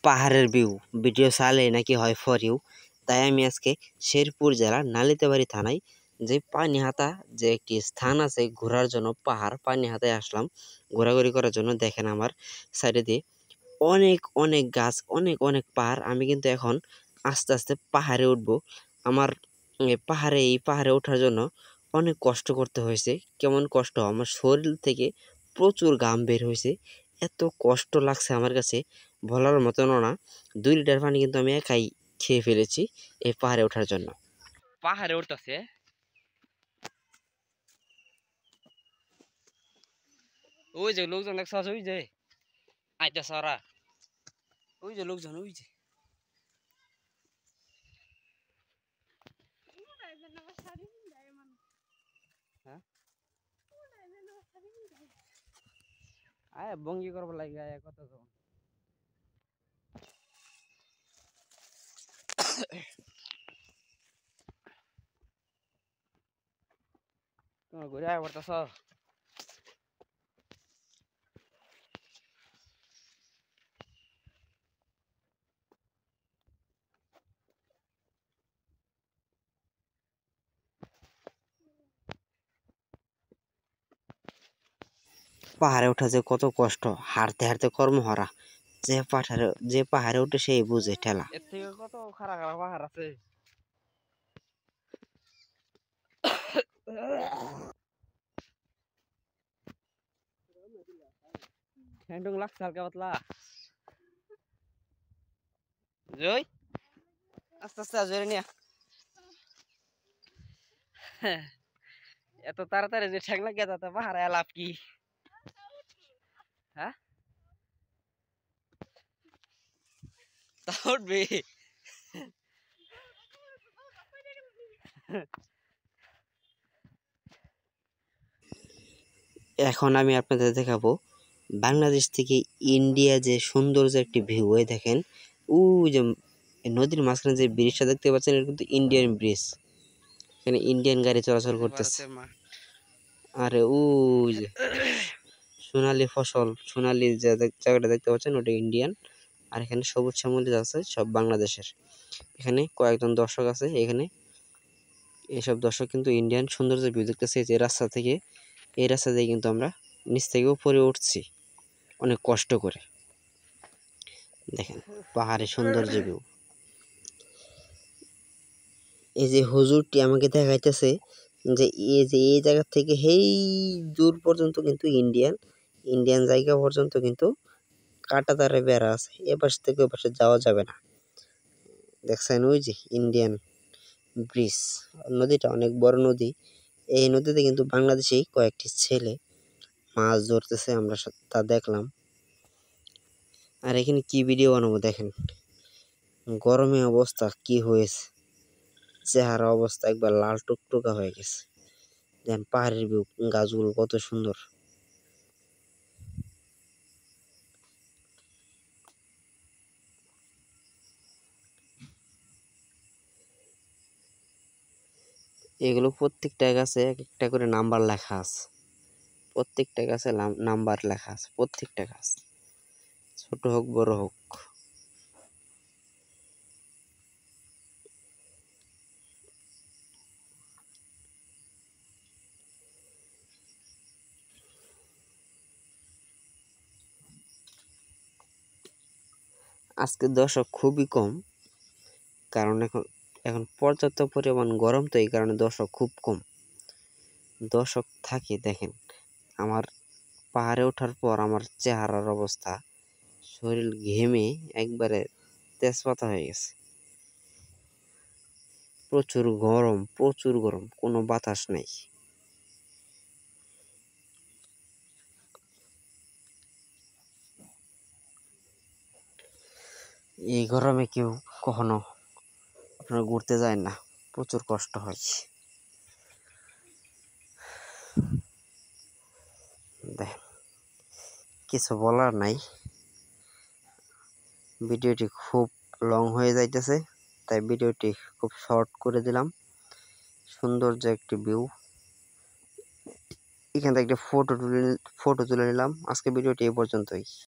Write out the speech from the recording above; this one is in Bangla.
পাহাড়ের ভিডিও চালে নাকি হয় ফর ইউ। তাই আমি আজকে শেরপুর জেলার নালিতাবাড়ি থানায় যে পানিহাতা যে একটি স্থান আছে ঘোরার জন্য, পাহাড় পানিহাতায় আসলাম ঘোরাঘুরি করার জন্য। দেখেন আমার সাইডে দিয়ে অনেক অনেক গাছ, অনেক অনেক পাহাড়। আমি কিন্তু এখন আস্তে আস্তে পাহাড়ে উঠবো। আমার এই পাহাড়ে ওঠার জন্য অনেক কষ্ট করতে হয়েছে। কেমন কষ্ট, আমার শরীর থেকে প্রচুর ঘাম বের হয়েছে। এত কষ্ট লাগছে আমার কাছে বলার মতনও না। 2 লিটার পানি কিন্তু আমি একাই খেয়ে ফেলেছি এই পাহাড়ে ওঠার জন্য। পাহাড়ে উঠতেছে, ওই যে লোকজন দেখছ, ওই যে আইতাছে ওরা, ওই যে লোকজন, ওই যে আয় বঙ্গি করবো লাগে কত তোমার ঘুরে আয় পড়তেছ। পাহাড়ে ওঠা যে কত কষ্ট, হাঁটতে হাঁটতে কর্মহরা। যে পাহাড়ে উঠে সেই বুঝে ঠেলা। এর থেকে কত খারাপ খারাপ পাহাড় আছে। হ্যান্ডুং লাগছে হালকা পাতলা। জয় আস্তে আস্তে জোরে নিয়া, এত তাড়াতাড়ি যে ঠেক লাগিয়ে যাতে পাহাড়ে লাভ কি? হ্যাঁ, তা উঠবে। এখন আমি আপনাদের দেখাবো বাংলাদেশ থেকে ইন্ডিয়া যে সুন্দর যে একটি ভিউ। এই দেখেন ওই যে নদীর মাঝখানে যে ব্রিজটা দেখতে পাচ্ছেন, এটা কিন্তু ইন্ডিয়ান ব্রিজ। এখানে ইন্ডিয়ান গাড়ি চলাচল করতেছে। আরে ওই যে সোনালী ফসল, সোনালী যে জায়গাটা দেখতে পাচ্ছেন ওটা ইন্ডিয়ান। আর এখানে সবুজ শ্যামলী আছে সব বাংলাদেশের। এখানে কয়েকজন দর্শক আছে। এখানে এইসব দর্শক কিন্তু ইন্ডিয়ান সুন্দর যে ভিউ দেখতেছে যে রাস্তা থেকে, এই রাস্তা দিয়ে কিন্তু আমরা নিচ থেকে উপরে উঠছি অনেক কষ্ট করে। দেখেন পাহাড়ে সৌন্দর্য ভিউ। এই যে হুজুরটি আমাকে দেখাইতেছে যে এই জায়গা থেকে হেই দূর পর্যন্ত কিন্তু ইন্ডিয়ান জায়গা পর্যন্ত কিন্তু কাঁটাতারে বেড়া আছে। এপাশ থেকে ওপাশে যাওয়া যাবে না। দেখছেন ওই যে ইন্ডিয়ান ব্রিজ। নদীটা অনেক বড় নদী। এই নদীতে কিন্তু বাংলাদেশেই কয়েকটি ছেলে মাছ ধরতেছে, আমরা তা দেখলাম। আর এখানে কি ভিডিও বানাবো দেখেন, গরমে অবস্থা কি হয়েছে, চেহারা অবস্থা একবার লাল টুকটুকা হয়ে গেছে। দেখেন পাহাড়ের ভিউ, গাছগুলো কত সুন্দর। এগুলো প্রত্যেকটা গাছে এক একটা করে নাম্বার লেখা আছে। প্রত্যেকটা গাছে নাম্বার লেখা আছে, প্রত্যেকটা গাছ, ছোট হোক বড় হোক। আজকে দর্শক খুবই কম, কারণ এখন পর্যাপ্ত পরিমাণ গরম, তো এই কারণে দর্শক খুব কম। দর্শক থাকে দেখেন আমার পাহাড়ে ওঠার পর আমার চেহারার অবস্থা, শরীর ঘেমে একবারে তেজপাতা হয়ে গেছে। প্রচুর গরম, প্রচুর গরম, কোনো বাতাস নেই। এই গরমে কেউ কখনো আপনারা ঘুরতে যায় না, প্রচুর কষ্ট হয়। দেখেন কিছু বলার নাই, ভিডিওটি খুব লং হয়ে যাইতেছে, তাই ভিডিওটি খুব শর্ট করে দিলাম। সুন্দর যে একটি ভিউ, এখান থেকে একটা ফটো তুলে নিলাম। আজকে ভিডিওটি এই পর্যন্তই।